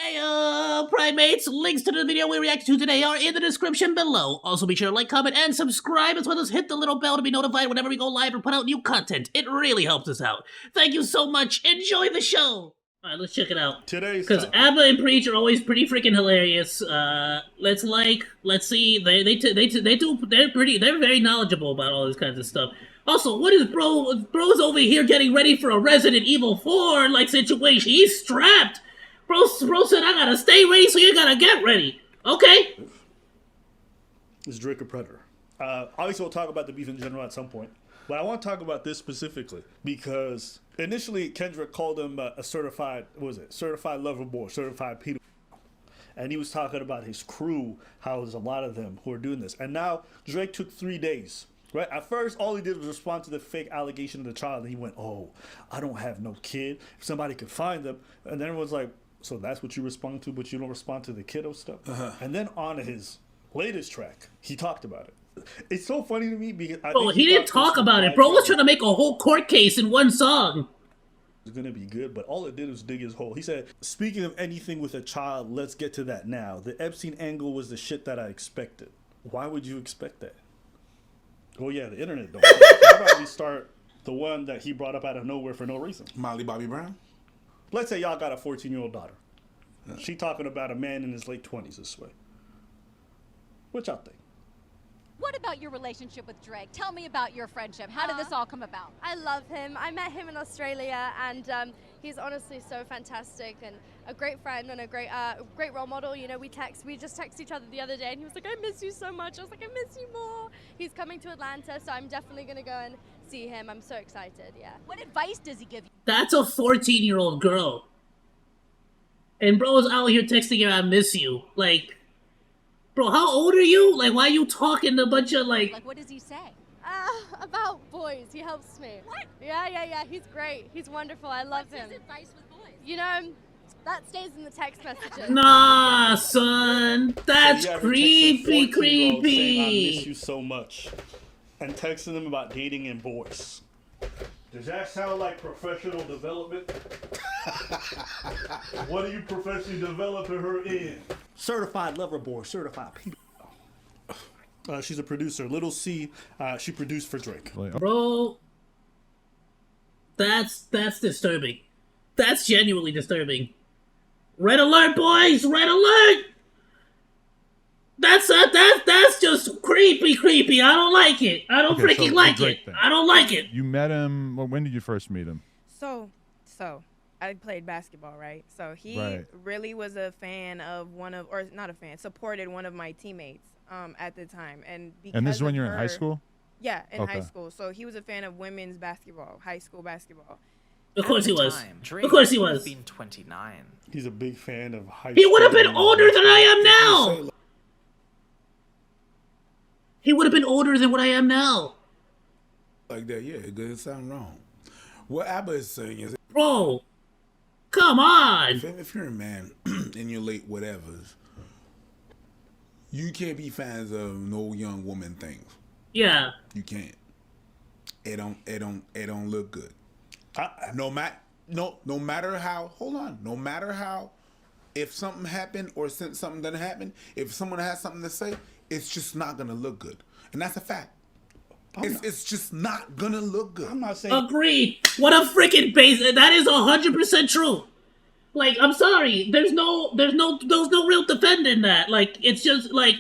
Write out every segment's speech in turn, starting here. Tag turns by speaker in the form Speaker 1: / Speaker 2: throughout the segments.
Speaker 1: Hey, primates, links to the video we react to today are in the description below. Also be sure to like, comment, and subscribe, as well as hit the little bell to be notified whenever we go live or put out new content. It really helps us out. Thank you so much. Enjoy the show. Alright, let's check it out. Because Abba and Preach are always pretty freaking hilarious. Let's see. They're very knowledgeable about all this kinds of stuff. Also, what is bro's over here getting ready for a Resident Evil 4 like situation? He's strapped. Bro said I gotta stay ready, so you gotta get ready. Okay.
Speaker 2: Is Drake a predator? Obviously, we'll talk about the beef in general at some point. But I want to talk about this specifically because initially Kendrick called him a certified, certified lover boy, certified pedophile. And he was talking about his crew, how there's a lot of them who are doing this. And now Drake took 3 days, right? At first, all he did was respond to the fake allegation of the child. And he went, oh, I don't have no kid. If somebody could find them. And then everyone's like, so that's what you respond to, but you don't respond to the kiddo stuff? And then on his latest track, he talked about it. It's so funny to me because
Speaker 1: he didn't talk about it. Bro was trying to make a whole court case in one song.
Speaker 2: It's gonna be good, but all it did was dig his hole. He said, speaking of anything with a child, let's get to that now. The Epstein angle was the shit that I expected. Why would you expect that? Oh yeah, the internet don't. How about we start the one that he brought up out of nowhere for no reason?
Speaker 3: Molly Bobby Brown?
Speaker 2: Let's say y'all got a 14-year-old daughter. She talking about a man in his late 20s this way. What y'all think?
Speaker 4: What about your relationship with Drake? Tell me about your friendship. How did this all come about?
Speaker 5: I love him. I met him in Australia, and he's honestly so fantastic and a great friend and a great role model. You know, we just texted each other the other day, and he was like, I miss you so much. I was like, I miss you more. He's coming to Atlanta, so I'm definitely going to go and see him. I'm so excited, yeah.
Speaker 4: What advice does he give you?
Speaker 1: That's a 14-year-old girl. And bro's out here texting her, I miss you. Like, bro, how old are you? Like, why are you talking to a bunch of, like...
Speaker 4: Like, what does he say?
Speaker 5: About boys. He helps me.
Speaker 4: What?
Speaker 5: Yeah. He's great. He's wonderful. I love him.
Speaker 4: What's his advice with boys?
Speaker 5: You know, that stays in the text messages.
Speaker 1: Nah, son. That's
Speaker 2: So
Speaker 1: creepy.
Speaker 2: saying, I miss you so much. And texting them about dating and boys. Does that sound like professional development? What are you professionally developing her in? Certified lover boy, certified pedophile. She's a producer. Little C, she produced for Drake.
Speaker 1: Bro, that's disturbing. That's genuinely disturbing. Red alert, boys! Red alert! That's just creepy. I don't like it. I don't freaking like it. I don't like it.
Speaker 6: You met him. Well, when did you first meet him?
Speaker 7: So I played basketball, right? So he really was a fan of supported one of my teammates at the time, and
Speaker 6: this is when you're in high school.
Speaker 7: Yeah, in high school. So he was a fan of women's basketball, high school basketball.
Speaker 1: Of course he was.
Speaker 8: Drake
Speaker 1: of course he was.
Speaker 8: Been 29.
Speaker 2: He's a big fan of high school.
Speaker 1: He would have been older than I am now. He would have been older than what I am now.
Speaker 3: Like that, yeah, it doesn't sound wrong. What Abba is saying is,
Speaker 1: bro, come on.
Speaker 3: If you're a man in your late whatevers, you can't be fans of no young woman things.
Speaker 1: Yeah.
Speaker 3: You can't. It don't look good. No matter how, if something happened or since something doesn't happen, if someone has something to say, it's just not gonna look good, and that's a fact. It's just not gonna look good.
Speaker 2: I'm not saying.
Speaker 1: Agreed. What a freaking base. That is 100% true. Like, I'm sorry. There's no real defending that. Like, it's just like,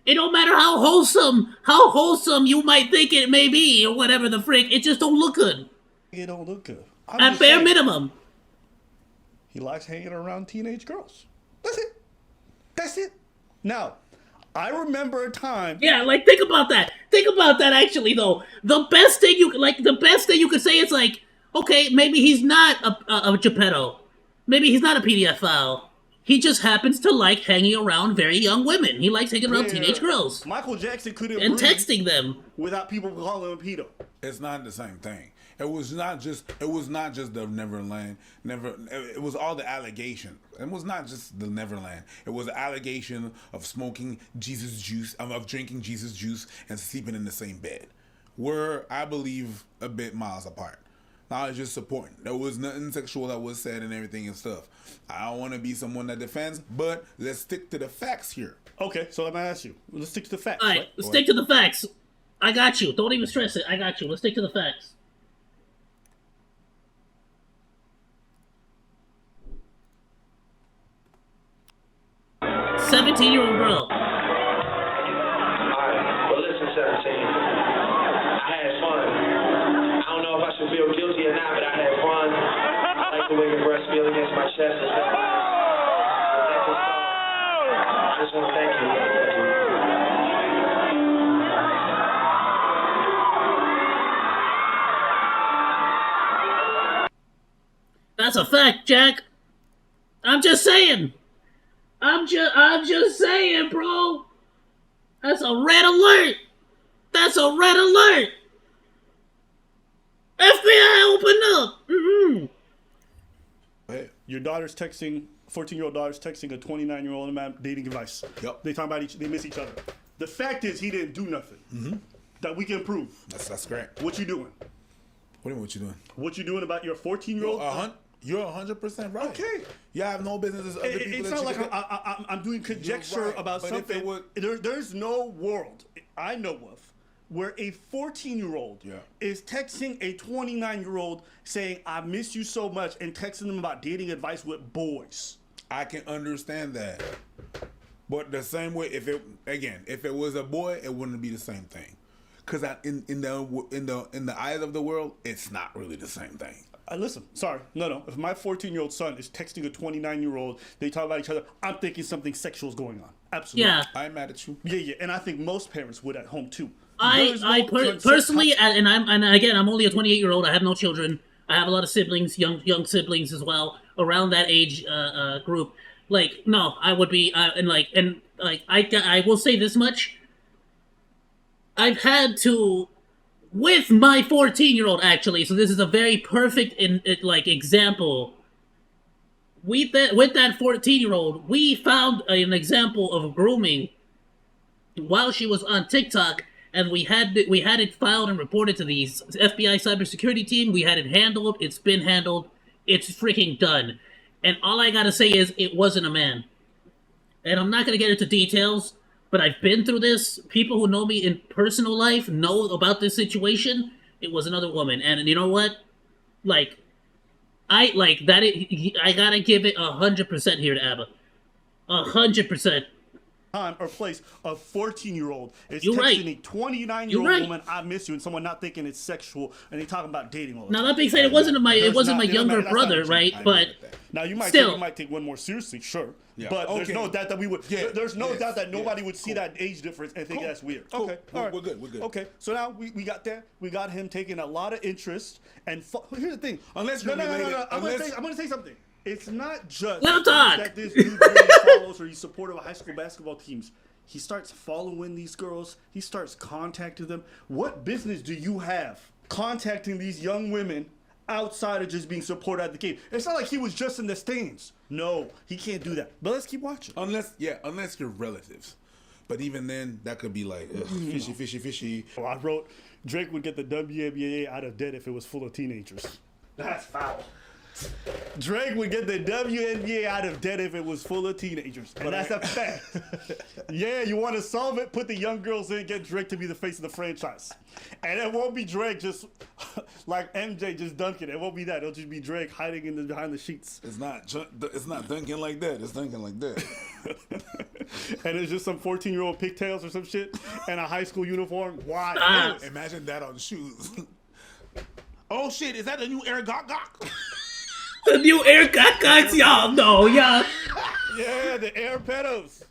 Speaker 1: it don't matter how wholesome you might think it may be or whatever the frick. It just don't look good.
Speaker 2: It don't look good.
Speaker 1: At bare minimum.
Speaker 2: He likes hanging around teenage girls. That's it. Now, I remember a time.
Speaker 1: Yeah, like, think about that. Think about that, actually, though. The best thing you could say is, like, okay, maybe he's not a Geppetto. Maybe he's not a pedophile. He just happens to like hanging around very young women. He likes hanging around teenage girls.
Speaker 2: Michael Jackson couldn't
Speaker 1: and texting them
Speaker 2: without people calling him pedo.
Speaker 3: It's not the same thing. It was not just the Neverland. It was all the allegation. It was not just the Neverland. It was the allegation of smoking Jesus juice, of drinking Jesus juice and sleeping in the same bed. We're, I believe, a bit miles apart. I was just supporting. There was nothing sexual that was said and everything and stuff. I don't want to be someone that defends, but let's stick to the facts here.
Speaker 2: Okay, so let me ask you. Let's stick to the facts.
Speaker 1: All right, stick to the facts. I got you. Don't even stress it. I got you. Let's stick to the facts.
Speaker 8: Alright,
Speaker 1: 17-year-old girl.
Speaker 8: well listen, 17. I had fun. I don't know if I should feel guilty or not, but I had fun. I like the way your breasts feel against my chest and stuff. I just want to thank you.
Speaker 1: That's a fact, Jack. I'm just saying. I'm just saying, bro. That's a red alert. That's a red alert. FBI, open up.
Speaker 3: Hey,
Speaker 2: Your daughter's texting, 14-year-old daughter's texting a 29-year-old man dating advice.
Speaker 3: Yep.
Speaker 2: They talk about they miss each other. The fact is, he didn't do nothing that we can prove.
Speaker 3: that's great.
Speaker 2: What you doing?
Speaker 3: What do you mean, what you doing?
Speaker 2: What you doing about your 14-year-old?
Speaker 3: You're 100% right.
Speaker 2: Okay.
Speaker 3: You have no business as other people.
Speaker 2: It's
Speaker 3: that
Speaker 2: not
Speaker 3: you
Speaker 2: like
Speaker 3: can-
Speaker 2: I'm doing conjecture
Speaker 3: right,
Speaker 2: about
Speaker 3: but if
Speaker 2: something.
Speaker 3: it would-
Speaker 2: There's no world I know of where a 14-year-old
Speaker 3: Yeah.
Speaker 2: is texting a 29-year-old saying, I miss you so much, and texting them about dating advice with boys.
Speaker 3: I can understand that. But the same way, if it was a boy, it wouldn't be the same thing. Because in the eyes of the world, it's not really the same thing.
Speaker 2: Listen, sorry. No. If my 14-year-old son is texting a 29-year-old, they talk about each other, I'm thinking something sexual is going on. Absolutely.
Speaker 1: Yeah.
Speaker 3: I'm mad at you.
Speaker 2: Yeah. And I think most parents would at home, too.
Speaker 1: Personally, and again, I'm only a 28-year-old. I have no children. I have a lot of siblings, young siblings as well, around that age group. Like, no, I would be, I will say this much. I've had to, with my 14-year-old actually, so this is a very perfect example. With that 14-year-old, we found an example of grooming while she was on TikTok, and we had it filed and reported to the FBI cybersecurity team. We had it handled. It's been handled. It's freaking done. And all I gotta say is it wasn't a man. And I'm not gonna get into details, but I've been through this. People who know me in personal life know about this situation. It was another woman, and you know what? I gotta give it 100% here to ABBA. 100%.
Speaker 2: Time or place, a 14-year-old is
Speaker 1: You're
Speaker 2: texting
Speaker 1: right.
Speaker 2: a 29-year-old
Speaker 1: You're right.
Speaker 2: woman, I miss you, and someone not thinking it's sexual, and they talking about dating all the
Speaker 1: Now
Speaker 2: time.
Speaker 1: that being said, it wasn't my
Speaker 2: That's
Speaker 1: younger
Speaker 2: not
Speaker 1: brother,
Speaker 2: true.
Speaker 1: right?
Speaker 3: I
Speaker 1: But
Speaker 3: get that.
Speaker 2: Now you might
Speaker 1: Still.
Speaker 2: take one more seriously, sure.
Speaker 3: Yeah.
Speaker 2: But there's
Speaker 3: Okay.
Speaker 2: no doubt that we would.
Speaker 3: Yeah.
Speaker 2: There's no
Speaker 3: Yes.
Speaker 2: doubt that nobody
Speaker 3: Yes.
Speaker 2: would see
Speaker 3: Cool.
Speaker 2: that age difference and think
Speaker 3: Cool.
Speaker 2: that's weird.
Speaker 3: Cool.
Speaker 2: Okay, all right,
Speaker 3: We're good. We're good.
Speaker 2: Okay, so now we got that. We got him taking a lot of interest. And here's the thing.
Speaker 3: Unless
Speaker 2: no,
Speaker 3: you're related-
Speaker 2: I'm gonna say something. It's not just
Speaker 1: Let him talk.
Speaker 2: that this dude really follows or he's supportive of high school basketball teams. He starts following these girls. He starts contacting them. What business do you have contacting these young women outside of just being supported at the game? It's not like he was just in the stands. No, he can't do that. But let's keep watching.
Speaker 3: Unless you're relatives. But even then, that could be like fishy.
Speaker 2: Oh, I wrote Drake would get the WNBA out of debt if it was full of teenagers. That's foul. Drake would get the WNBA out of debt if it was full of teenagers. And that's a fact. Yeah, you want to solve it? Put the young girls in, get Drake to be the face of the franchise. And it won't be Drake just like MJ just dunking. It won't be that. It'll just be Drake hiding behind the sheets.
Speaker 3: It's not dunking like that. It's dunking like that.
Speaker 2: And it's just some 14-year-old pigtails or some shit and a high school uniform. Why?
Speaker 1: Ah.
Speaker 3: Imagine that on shoes. Oh shit! Is that the new Air Gok Gok?
Speaker 1: the new Air guys, y'all know, yeah.
Speaker 2: Yeah, the Air Pedos.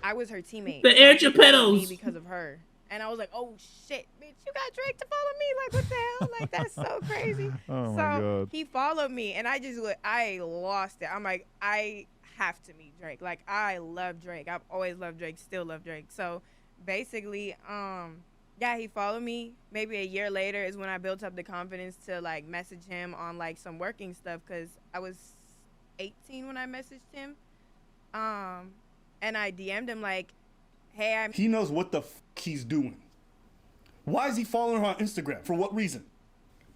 Speaker 7: I was her teammate.
Speaker 1: The Air
Speaker 7: She followed me
Speaker 1: Geppettos.
Speaker 7: because of her. And I was like, oh shit, bitch, you got Drake to follow me? Like, what the hell? Like, that's so crazy.
Speaker 6: Oh,
Speaker 7: so
Speaker 6: my God.
Speaker 7: he followed me, and I lost it. I'm like, I have to meet Drake. Like, I love Drake. I've always loved Drake, still love Drake. So basically, yeah, he followed me. Maybe a year later is when I built up the confidence to like message him on like some working stuff, because I was 18 when I messaged him. And I DM'd him like, hey,
Speaker 2: He knows what the he's doing. Why is he following her on Instagram? For what reason?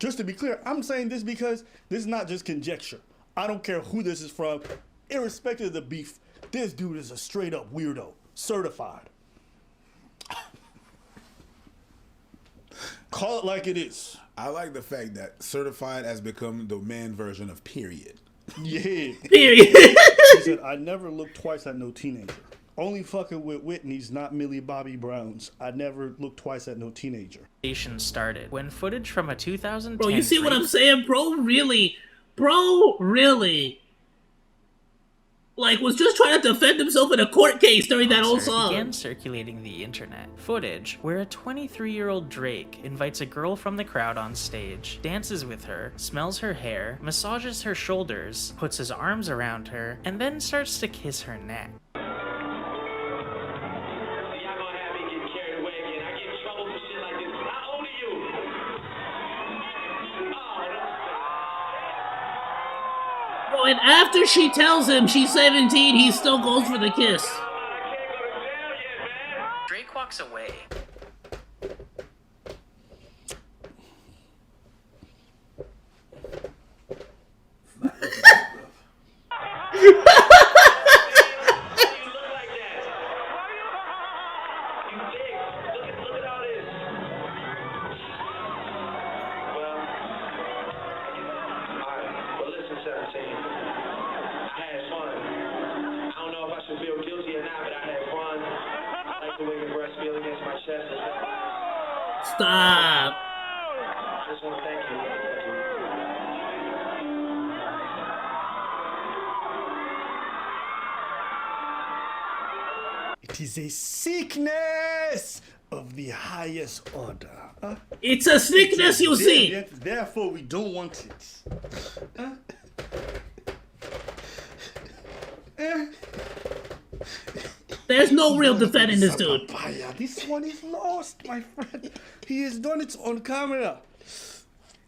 Speaker 2: just to be clear, I'm saying this because this is not just conjecture. I don't care who this is from, irrespective of the beef. This dude is a straight up weirdo, certified. Call it like it is.
Speaker 3: I like the fact that certified has become the man version of period.
Speaker 2: Yeah.
Speaker 1: Period.
Speaker 2: He said, I never looked twice at no teenager. Only fucking with Whitney's, not Millie Bobby Brown's. I never looked twice at no teenager.
Speaker 9: Started when footage from a 2010
Speaker 1: Bro, you see what I'm saying? Bro, really? Like, was just trying to defend himself in a court case during that whole song.
Speaker 9: began circulating the internet. Footage where a 23-year-old Drake invites a girl from the crowd on stage, dances with her, smells her hair, massages her shoulders, puts his arms around her, and then starts to kiss her neck.
Speaker 1: And after she tells him she's 17, he still goes for the kiss.
Speaker 9: Drake walks away.
Speaker 1: Stop.
Speaker 8: I just want to thank you.
Speaker 2: It is a sickness of the highest order.
Speaker 1: It's a sickness, you see.
Speaker 2: Therefore, we don't want it.
Speaker 1: There's no real defending this dude.
Speaker 2: This one is lost, my friend. He has done it on camera.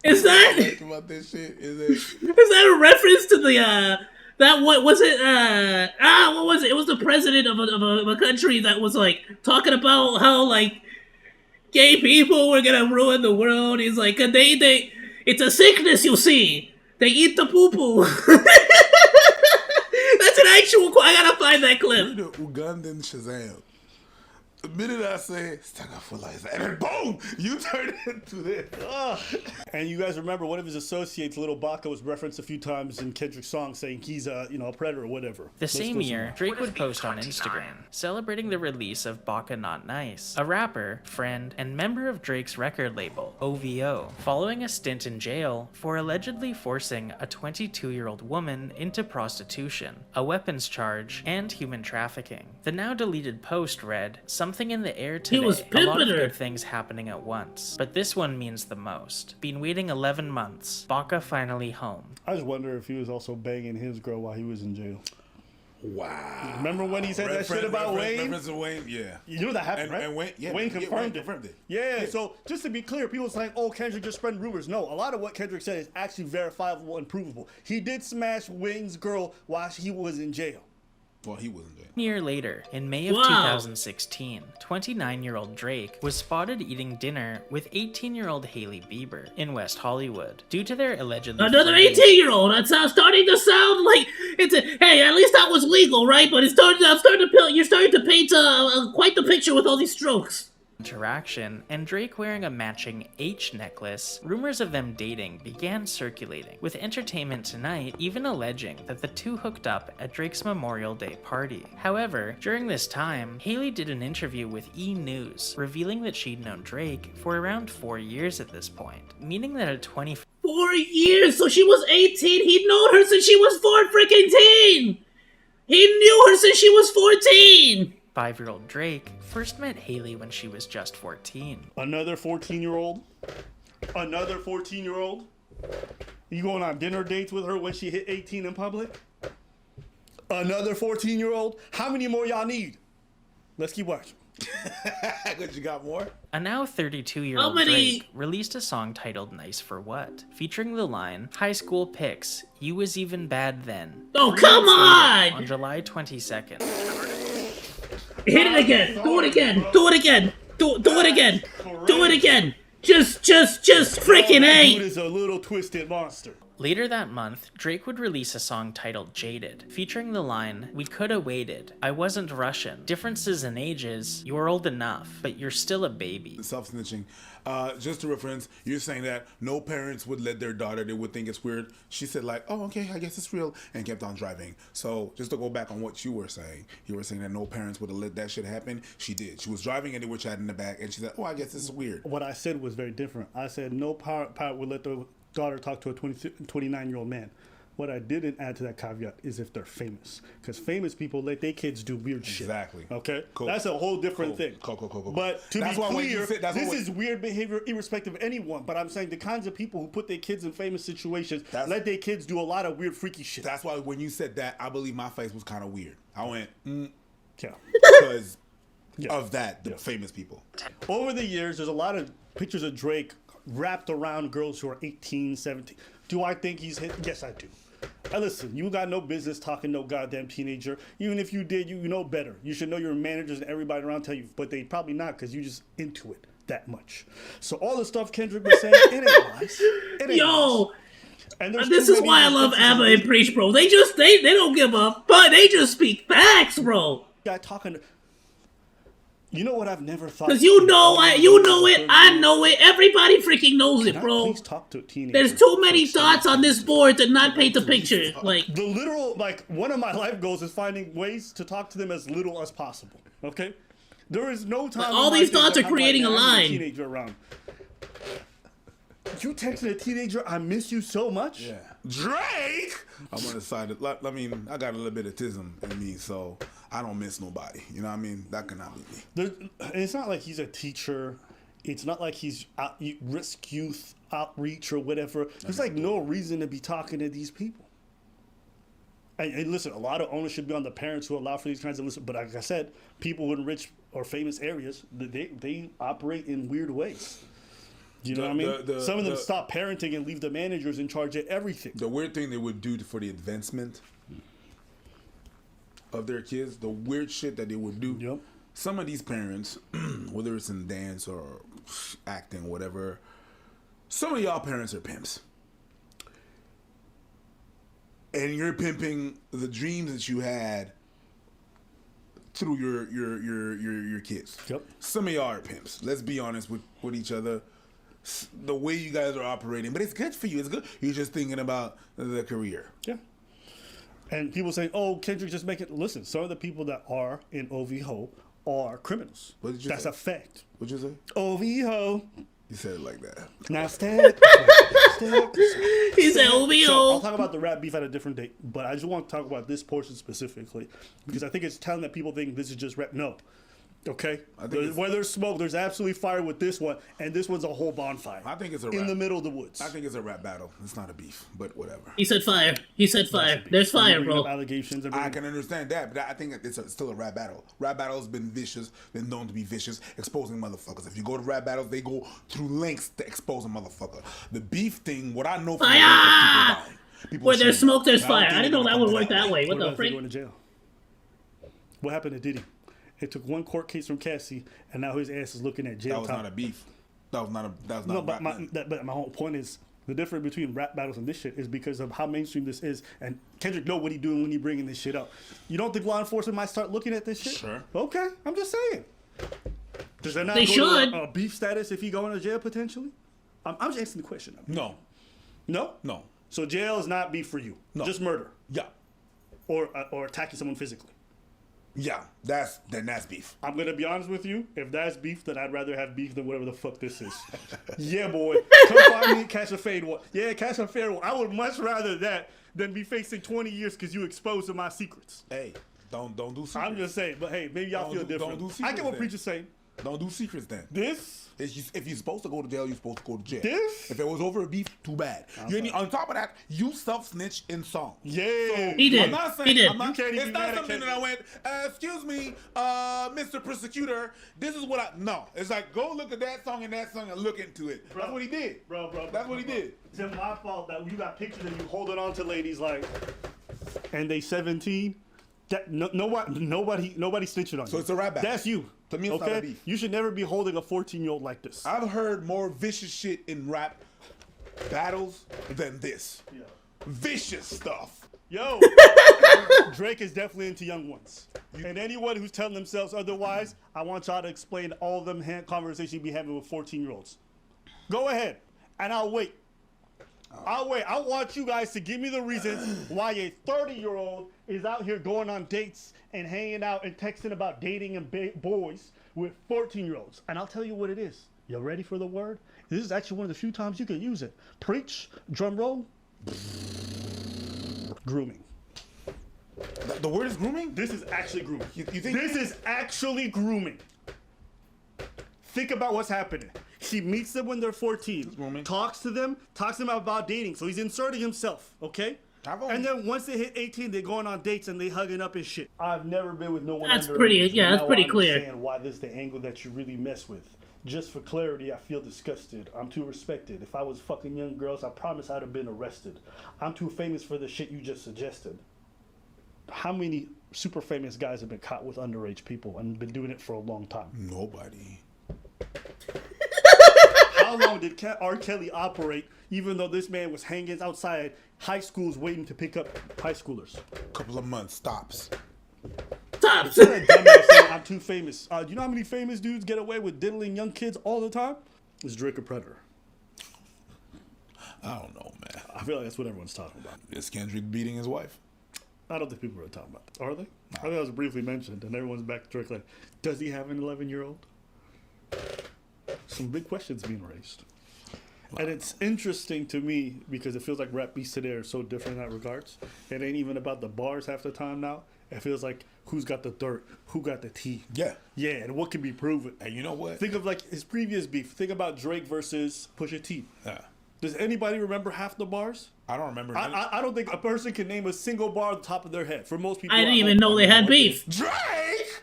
Speaker 1: Is that
Speaker 3: About this shit
Speaker 1: is that a reference to the that what was it what was it? It was the president of a country that was like talking about how like gay people were gonna ruin the world. He's like they it's a sickness, you see. They eat the poo poo. That's an actual quote. I gotta find that clip.
Speaker 3: You're the Ugandan Shazam. The minute I say and then boom, you turn it into this.
Speaker 2: And you guys remember one of his associates, Little Baca, was referenced a few times in Kendrick's song, saying he's a a predator or whatever.
Speaker 9: The same year, Drake would post on Instagram, celebrating the release of Baca Not Nice, a rapper, friend, and member of Drake's record label, OVO, following a stint in jail for allegedly forcing a 22-year-old woman into prostitution, a weapons charge, and human trafficking. The now deleted post read, "Something in the air today,
Speaker 1: was
Speaker 9: a lot
Speaker 1: pimping
Speaker 9: of
Speaker 1: her.
Speaker 9: good things happening at once, but this one means the most. Been waiting 11 months, Baca finally home."
Speaker 2: I just wonder if he was also banging his girl while he was in jail.
Speaker 3: Wow.
Speaker 2: Remember when he said that shit about Wayne?
Speaker 3: Reference to Wayne, yeah.
Speaker 2: You know that happened, right?
Speaker 3: And Wayne, yeah,
Speaker 2: Wayne
Speaker 3: yeah,
Speaker 2: confirmed
Speaker 3: Wayne
Speaker 2: it. Yeah, so just to be clear, people saying, oh, Kendrick just spread rumors. No, a lot of what Kendrick said is actually verifiable and provable. He did smash Wayne's girl while he was in jail.
Speaker 3: Well, he wasn't there.
Speaker 9: A year later, in May of 2016, 29-year-old Drake was spotted eating dinner with 18-year-old Hailey Bieber in West Hollywood. Due to their allegedly
Speaker 1: Another
Speaker 9: flirting-
Speaker 1: 18-year-old. That's starting to sound like it's a. Hey, at least that was legal, right? But you're starting to paint quite the picture with all these strokes.
Speaker 9: interaction, and Drake wearing a matching H necklace, rumors of them dating began circulating, with Entertainment Tonight even alleging that the two hooked up at Drake's Memorial Day party. However, during this time, Hailey did an interview with E! News, revealing that she'd known Drake for around 4 years at this point, meaning that at
Speaker 1: 4 years? So she was 18, he'd known her since she was 4 He knew her since she was 14!
Speaker 9: 5-year-old Drake first met Hailey when she was just 14.
Speaker 2: Another 14-year-old? Another 14-year-old? You going on dinner dates with her when she hit 18 in public? Another 14-year-old? How many more y'all need? Let's keep watching.
Speaker 3: Good, you got more?
Speaker 9: A now 32-year-old Drake released a song titled Nice for What, featuring the line, "High school pics, you was even bad then."
Speaker 1: Oh, come on!
Speaker 9: On July 22nd.
Speaker 1: Hit it again! Do it again! Do it again! Do it again! Do it again! Just freaking
Speaker 2: That
Speaker 1: A.
Speaker 2: dude is a little twisted monster.
Speaker 9: Later that month, Drake would release a song titled Jaded, featuring the line, "We coulda waited. I wasn't Russian. Differences in ages. You're old enough, but you're still a baby."
Speaker 3: Self-snitching. Just to reference, you're saying that no parents would let their daughter, they would think it's weird. She said like, oh, okay, I guess it's real, and kept on driving. So just to go back on what you were saying that no parents would have let that shit happen. She did. She was driving and they were chatting in the back, and she said, oh, I guess this is weird.
Speaker 2: What I said was very different. I said no parent would let their daughter talk to a 29-year-old man. What I didn't add to that caveat is if they're famous. Because famous people let their kids do weird shit.
Speaker 3: Exactly.
Speaker 2: Okay?
Speaker 3: Cool.
Speaker 2: That's a whole different thing.
Speaker 3: Cool.
Speaker 2: But to
Speaker 3: That's
Speaker 2: be
Speaker 3: why when you
Speaker 2: clear,
Speaker 3: said- that's
Speaker 2: this
Speaker 3: what-
Speaker 2: is weird behavior irrespective of anyone. But I'm saying the kinds of people who put their kids in famous situations let their kids do a lot of weird, freaky shit.
Speaker 3: That's why when you said that, I believe my face was kind of weird. I went,
Speaker 2: Yeah.
Speaker 3: because of that, the famous people.
Speaker 2: Over the years, there's a lot of pictures of Drake wrapped around girls who are 18, 17. Do I think he's hit? Yes, I do. Listen, you got no business talking no goddamn teenager. Even if you did, you know better. You should know your managers and everybody around tell you, but they probably not because you just into it that much. So all the stuff Kendrick was saying, it ain't lies. It ain't
Speaker 1: Yo,
Speaker 2: lies. And there's
Speaker 1: this
Speaker 2: too
Speaker 1: is
Speaker 2: many
Speaker 1: why I love
Speaker 2: instances
Speaker 1: ABBA
Speaker 2: of
Speaker 1: and Preach, bro. They don't give a fuck. They just speak facts, bro.
Speaker 2: guy talking. You know what I've never thought?
Speaker 1: Cause you know it, I know it, everybody freaking knows it, bro.
Speaker 2: Please talk to a teenager.
Speaker 1: There's too many thoughts on this board to not paint the picture. Like,
Speaker 2: The literal, like, one of my life goals is finding ways to talk to them as little as possible. Okay? There is no time.
Speaker 1: Like, all
Speaker 2: in my
Speaker 1: these
Speaker 2: day
Speaker 1: thoughts
Speaker 2: that
Speaker 1: are
Speaker 2: I'm
Speaker 1: creating
Speaker 2: like,
Speaker 1: a
Speaker 2: "Man, I need
Speaker 1: line."
Speaker 2: Teenager around. You texting a teenager, I miss you so much?
Speaker 3: Yeah. Drake! I'm on the side of, I mean, I got a little bit of tism in me, so I don't miss nobody. You know what I mean? That cannot be me.
Speaker 2: It's not like he's a teacher. It's not like he's risk youth outreach or whatever. There's like no reason to be talking to these people. And listen, a lot of onus should be on the parents who allow for these kinds of listen. But like I said, people in rich or famous areas, they operate in weird ways. You know what I mean? Some of them stop parenting and leave the managers in charge of everything.
Speaker 3: The weird thing they would do for the advancement of their kids, the weird shit that they would do.
Speaker 2: Yep.
Speaker 3: Some of these parents, whether it's in dance or acting, whatever, some of y'all parents are pimps. And you're pimping the dreams that you had through your kids.
Speaker 2: Yep.
Speaker 3: Some of y'all are pimps. Let's be honest with each other. The way you guys are operating, but it's good for you. It's good. You're just thinking about the career.
Speaker 2: Yeah. And people say, "Oh, Kendrick just make it." Listen, some of the people that are in OVO are criminals.
Speaker 3: What did you
Speaker 2: That's
Speaker 3: say?
Speaker 2: a fact.
Speaker 3: What'd you say?
Speaker 2: OVO.
Speaker 3: You said it like that.
Speaker 2: Now step.
Speaker 1: he said OVO.
Speaker 2: So I'll talk about the rap beef at a different date, but I just want to talk about this portion specifically because I think it's telling that people think this is just rap. No. Okay? Where there's smoke, there's absolutely fire with this one, and this one's a whole bonfire.
Speaker 3: I think it's a
Speaker 2: in
Speaker 3: rap.
Speaker 2: the middle of the woods.
Speaker 3: I think it's a rap battle. It's not a beef, but whatever.
Speaker 1: He said fire. He said fire. There's fire, bro.
Speaker 2: Allegations.
Speaker 3: I can understand that, but I think it's still a rap battle. Rap battles been known to be vicious, exposing motherfuckers. If you go to rap battles, they go through lengths to expose a motherfucker. The beef thing, what I know from
Speaker 1: Fire!
Speaker 3: people dying. People
Speaker 1: Where there's
Speaker 3: shooting.
Speaker 1: smoke, there's
Speaker 3: I don't
Speaker 1: fire.
Speaker 3: think
Speaker 1: I didn't know
Speaker 3: they're
Speaker 1: that
Speaker 3: gonna
Speaker 1: would
Speaker 3: come
Speaker 1: work that way. What
Speaker 2: What
Speaker 1: the
Speaker 2: about they
Speaker 1: freak?
Speaker 2: going to jail? What happened to Diddy? It took one court case from Cassie, and now his ass is looking at jail
Speaker 3: That was
Speaker 2: time.
Speaker 3: not a beef. That was not
Speaker 2: No,
Speaker 3: a
Speaker 2: but
Speaker 3: rap
Speaker 2: my whole point is the difference between rap battles and this shit is because of how mainstream this is, and Kendrick know what he doing when he bringing this shit up. You don't think law enforcement might start looking at this shit?
Speaker 3: Sure.
Speaker 2: Okay, I'm just saying. Does that not
Speaker 1: They
Speaker 2: go
Speaker 1: should.
Speaker 2: to a beef status if he going to jail potentially? I'm just asking the question.
Speaker 3: No.
Speaker 2: No.
Speaker 3: No.
Speaker 2: So jail is not beef for you.
Speaker 3: No.
Speaker 2: Just murder
Speaker 3: Yeah.
Speaker 2: or attacking someone physically.
Speaker 3: Yeah. That's beef.
Speaker 2: I'm gonna be honest with you. If that's beef, then I'd rather have beef than whatever the fuck this is. Yeah, boy. Come find me and catch a fade one. Yeah, catch a fair one. I would much rather that than be facing 20 years because you exposed to my secrets.
Speaker 3: Hey, don't do secrets.
Speaker 2: I'm just saying, but hey, maybe y'all feel different.
Speaker 3: don't do
Speaker 2: I get what
Speaker 3: secrets
Speaker 2: Preacher's saying.
Speaker 3: Don't do secrets then.
Speaker 2: This,
Speaker 3: If you're supposed to go to jail, you're supposed to go to jail.
Speaker 2: This?
Speaker 3: If it was over a beef, too bad. On top of that, you self-snitch in song.
Speaker 2: yeah.
Speaker 1: He did.
Speaker 3: I'm not saying,
Speaker 1: He did.
Speaker 3: I'm not,
Speaker 2: You can't even
Speaker 3: it's not
Speaker 2: be mad at
Speaker 3: something that I went, excuse me, Mr. Prosecutor, this is what I, no. It's like, go look at that song and look into it. That's what he did.
Speaker 2: Bro.
Speaker 3: That's what he did.
Speaker 2: It's my fault that you got pictures of you holding on to ladies like, and they 17. Nobody snitching on you.
Speaker 3: So it's a rap battle.
Speaker 2: That's you.
Speaker 3: To me, it's not a beef.
Speaker 2: You should never be holding a 14-year-old like this.
Speaker 3: I've heard more vicious shit in rap battles than this.
Speaker 2: Yeah.
Speaker 3: Vicious stuff.
Speaker 2: Yo, Drake is definitely into young ones. And anyone who's telling themselves otherwise, I want y'all to explain all them conversations you be having with 14-year-olds. Go ahead, and I'll wait. I'll wait. I want you guys to give me the reasons why a 30-year-old is out here going on dates and hanging out and texting about dating and boys with 14-year-olds. And I'll tell you what it is. You ready for the word? This is actually one of the few times you can use it. Preach, drum roll, grooming.
Speaker 3: The word is grooming?
Speaker 2: This is actually grooming.
Speaker 3: You think
Speaker 2: this is actually grooming? Think about what's happening. He meets them when they're 14, talks to them about dating. So he's inserting himself, okay? And then once they hit 18, they're going on dates and they hugging up and shit. I've never been with no one.
Speaker 1: That's pretty. Yeah, that's pretty clear.
Speaker 2: I understand why this is the angle that you really mess with. Just for clarity, I feel disgusted. I'm too respected. If I was fucking young girls, I promise I'd have been arrested. I'm too famous for the shit you just suggested. How many super famous guys have been caught with underage people and been doing it for a long time?
Speaker 3: Nobody.
Speaker 2: How long did R. Kelly operate, even though this man was hanging outside high schools waiting to pick up high schoolers?
Speaker 3: A couple of months, tops.
Speaker 1: Tops!
Speaker 2: You're a dumbass saying I'm too famous. Do you know how many famous dudes get away with diddling young kids all the time? Is Drake a predator?
Speaker 3: I don't know, man.
Speaker 2: I feel like that's what everyone's talking about.
Speaker 3: Is Kendrick beating his wife?
Speaker 2: I don't think people are talking about it. Are they? Nah. I think that was briefly mentioned, and everyone's back to Drake like, does he have an 11-year-old? Some big questions being raised. And it's interesting to me because it feels like rap beats today are so different in that regards. It ain't even about the bars half the time now. It feels like who's got the dirt, who got the tea.
Speaker 3: Yeah.
Speaker 2: Yeah, and what can be proven.
Speaker 3: And you know what?
Speaker 2: Think of like his previous beef. Think about Drake versus Pusha T.
Speaker 3: Yeah.
Speaker 2: Does anybody remember half the bars?
Speaker 3: I don't remember.
Speaker 2: I don't think a person can name a single bar on the top of their head. For most people,
Speaker 1: I didn't even know they had beef.
Speaker 3: Drake!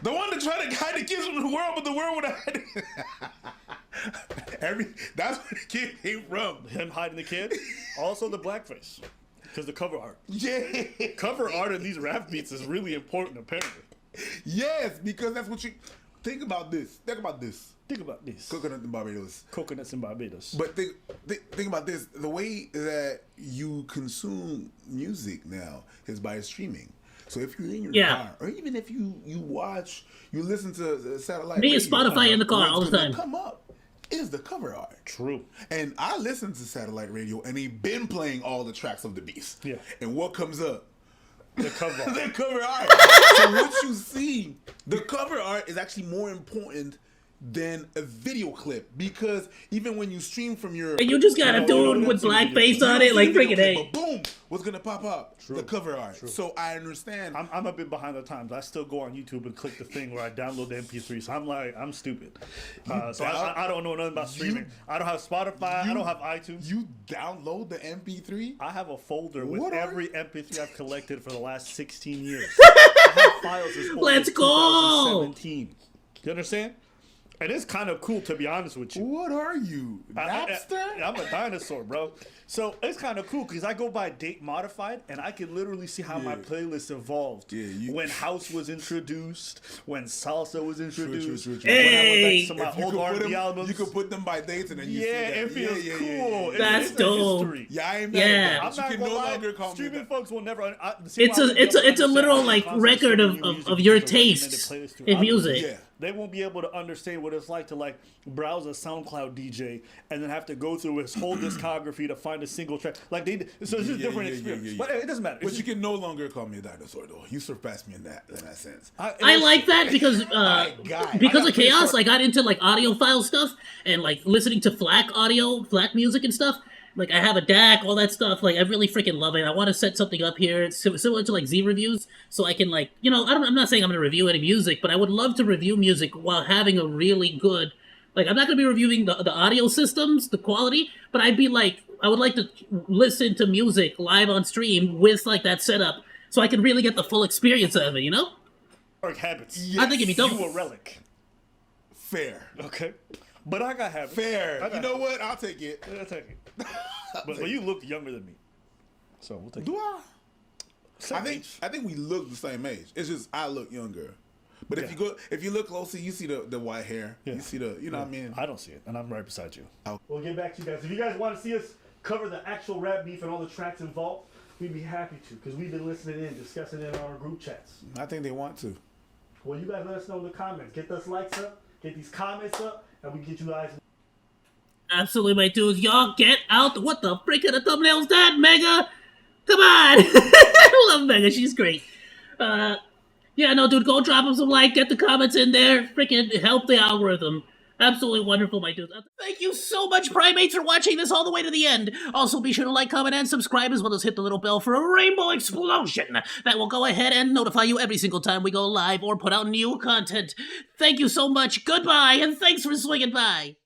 Speaker 3: The one that tried to hide the kids from the world, but the world would hide that's where the kid came from.
Speaker 2: Him hiding the kid. Also the blackface. Because the cover art.
Speaker 3: Yeah.
Speaker 2: Cover art in these rap beats is really important, apparently.
Speaker 3: Yes, because that's what you... Think about this.
Speaker 2: Think about this.
Speaker 3: Coconuts in Barbados.
Speaker 2: Coconuts in Barbados.
Speaker 3: But think about this. The way that you consume music now is by streaming. So if you're in your car, or even if you listen to satellite
Speaker 1: me
Speaker 3: radio,
Speaker 1: and Spotify in the car all the time.
Speaker 3: Come up is the cover art.
Speaker 2: True.
Speaker 3: And I listen to satellite radio, and they've been playing all the tracks of the Beast.
Speaker 2: Yeah.
Speaker 3: And what comes up?
Speaker 2: The cover art.
Speaker 3: The cover art. So what you see, the cover art is actually more important than a video clip, because even when you stream from your...
Speaker 1: And you just got a dude with blackface on it, like freaking A.
Speaker 3: But boom, what's gonna pop up?
Speaker 2: True.
Speaker 3: The cover art.
Speaker 2: True.
Speaker 3: So I understand.
Speaker 2: I'm a bit behind the times. I still go on YouTube and click the thing where I download the MP3. So I'm like, I'm stupid. So I don't know nothing about streaming. I don't have Spotify. I don't have iTunes.
Speaker 3: You download the MP3?
Speaker 2: I have a folder with every MP3 I've collected for the last 16 years. I have files as old
Speaker 1: Let's
Speaker 2: as
Speaker 1: go.
Speaker 2: 2017. You understand? And it's kind of cool, to be honest with you.
Speaker 3: What are you, Napster?
Speaker 2: I'm a dinosaur, bro. So it's kind of cool because I go by date modified, and I can literally see how my playlist evolved.
Speaker 3: Yeah,
Speaker 2: when house was introduced, when salsa was introduced.
Speaker 3: True.
Speaker 2: When I went back to my
Speaker 3: If you
Speaker 2: old
Speaker 3: could put
Speaker 2: R&B
Speaker 3: them-
Speaker 2: albums.
Speaker 3: You could put them by dates, and then you see that.
Speaker 2: It feels cool.
Speaker 3: Yeah.
Speaker 1: That's dope.
Speaker 2: History.
Speaker 3: Yeah, I ain't
Speaker 1: Yeah.
Speaker 3: mad at
Speaker 2: I'm
Speaker 3: that.
Speaker 2: not
Speaker 3: You can
Speaker 2: gonna
Speaker 3: no
Speaker 2: lie,
Speaker 3: longer call me
Speaker 2: streaming
Speaker 3: that.
Speaker 2: folks will never.
Speaker 1: It's a literal like record of your tastes in music.
Speaker 3: Yeah.
Speaker 2: They won't be able to understand what it's like to like browse a SoundCloud DJ and then have to go through his whole discography to find a single track. Like so it's just a different experience. But it doesn't matter.
Speaker 3: But you can no longer call me a dinosaur, though. You surpassed me in that sense.
Speaker 1: I like that because because of chaos, I got into like audiophile stuff and like listening to FLAC music and stuff. Like I have a DAC, all that stuff. Like I really freaking love it. I want to set something up here. It's similar to like Z reviews, so I can like I'm not saying I'm gonna review any music, but I would love to review music while having a really good. Like I'm not gonna be reviewing the audio systems, the quality, but I would like to listen to music live on stream with like that setup, so I can really get the full experience of it.
Speaker 2: Habits.
Speaker 3: Yes.
Speaker 1: I think it'd be dope.
Speaker 2: You a relic.
Speaker 3: Fair.
Speaker 2: Okay. But I got habits.
Speaker 3: Fair. You know what? I'll take it.
Speaker 2: I'll take it. But you look younger than me. So we'll take it.
Speaker 3: Do I?
Speaker 2: Same age.
Speaker 3: I think we look the same age. It's just I look younger. But if you look closely, you see the white hair.
Speaker 2: Yeah.
Speaker 3: You see the what I mean.
Speaker 2: I don't see it, and I'm right beside you.
Speaker 3: Oh.
Speaker 2: We'll get back to you guys. If you guys want to see us cover the actual rap beef and all the tracks involved, we'd be happy to, because we've been listening in, discussing it on our group chats.
Speaker 3: I think they want to.
Speaker 2: Well, you guys let us know in the comments. Get those likes up, get these comments up, and we get you guys.
Speaker 1: Absolutely, my dudes. Y'all get out. What the frick of the thumbnail's that, Mega? Come on. I love Mega. She's great. Yeah, no, dude, go drop him some like, get the comments in there. Freaking help the algorithm. Absolutely wonderful, my dudes. Thank you so much, Primates, for watching this all the way to the end. Also, be sure to like, comment, and subscribe, as well as hit the little bell for a rainbow explosion that will go ahead and notify you every single time we go live or put out new content. Thank you so much, goodbye, and thanks for swinging by.